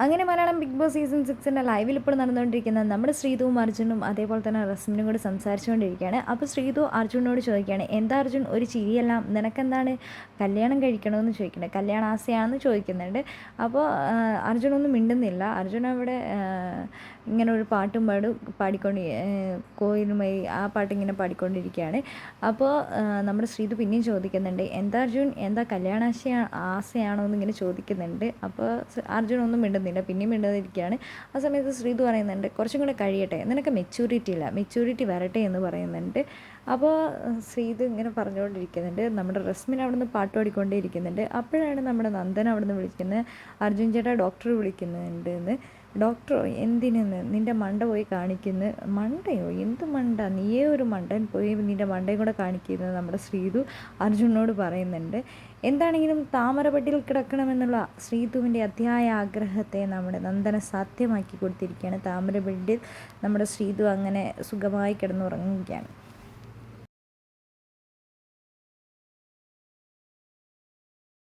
അങ്ങനെ Malayalam big boss season 6ൻ്റെ ലൈവിൽ ഇപ്പോൾ നടന്നുകൊണ്ടിരിക്കുന്ന നമ്മുടെ ശ്രീതുവും അർജുനും അതേപോലെ തന്നെ റസ്മിനും കൂടി സംസാരിച്ചുകൊണ്ടിരിക്കുകയാണ്. അപ്പോൾ ശ്രീതു അർജുനോട് ചോദിക്കുകയാണ്, എന്താ അർജുൻ ഒരു ചിരിയെല്ലാം, നിനക്കെന്താണ് കല്യാണം കഴിക്കണമെന്ന് ചോദിക്കുന്നുണ്ട്, കല്യാണ ആശയാണെന്ന് ചോദിക്കുന്നുണ്ട്. അപ്പോൾ അർജുനൊന്നും മിണ്ടുന്നില്ല. അർജുൻ അവിടെ ഇങ്ങനെ ഒരു പാട്ടും പാടിക്കൊണ്ട് കോയിലുമായി ആ പാട്ടിങ്ങനെ പാടിക്കൊണ്ടിരിക്കുകയാണ്. അപ്പോൾ നമ്മുടെ ശ്രീതു പിന്നെയും ചോദിക്കുന്നുണ്ട്, എന്താ അർജുൻ, എന്താ കല്യാണ ആശയാണോ എന്നിങ്ങനെ ചോദിക്കുന്നുണ്ട്. അപ്പോൾ അർജുൻ ഒന്നും മിണ്ടുന്നില്ല, പിന്നെയും മിണ്ടാതിരിക്കുകയാണ്. ആ സമയത്ത് ശ്രീതു പറയുന്നുണ്ട്, കുറച്ചും കൂടെ കഴിയട്ടെ, നിനക്ക് മെച്യൂരിറ്റി ഇല്ല, മെച്യൂരിറ്റി വരട്ടെ എന്ന് പറയുന്നുണ്ട്. അപ്പോൾ ശ്രീതു ഇങ്ങനെ പറഞ്ഞുകൊണ്ടിരിക്കുന്നുണ്ട്. നമ്മുടെ റസ്മിൻ അവിടെ നിന്ന് പാട്ട് പാടിക്കൊണ്ടേ അപ്പോഴാണ് നമ്മുടെ നന്ദൻ അവിടെ നിന്ന് വിളിക്കുന്നത്, അർജുൻ ചേട്ടാ ഡോക്ടർ വിളിക്കുന്നുണ്ട് എന്ന്. ഡോക്ടറോ എന്തിനെന്ന്, നിൻ്റെ മണ്ട പോയി കാണിക്കുന്നു. മണ്ടയോ, എന്ത് മണ്ട, നീയേ ഒരു മണ്ടൻ, പോയി നിൻ്റെ മണ്ടയും കൂടെ കാണിക്കുന്നത് നമ്മുടെ ശ്രീതു അർജുനോട് പറയുന്നുണ്ട്. എന്താണെങ്കിലും താമരപ്പെട്ടിയിൽ കിടക്കണമെന്നുള്ള ശ്രീതുവിൻ്റെ അതിയായ ആഗ്രഹത്തെ നമ്മുടെ നന്ദന സാധ്യമാക്കി കൊടുത്തിരിക്കുകയാണ്. താമരപ്പെട്ടിയിൽ നമ്മുടെ ശ്രീതു അങ്ങനെ സുഖമായി കിടന്നുറങ്ങുകയാണ്.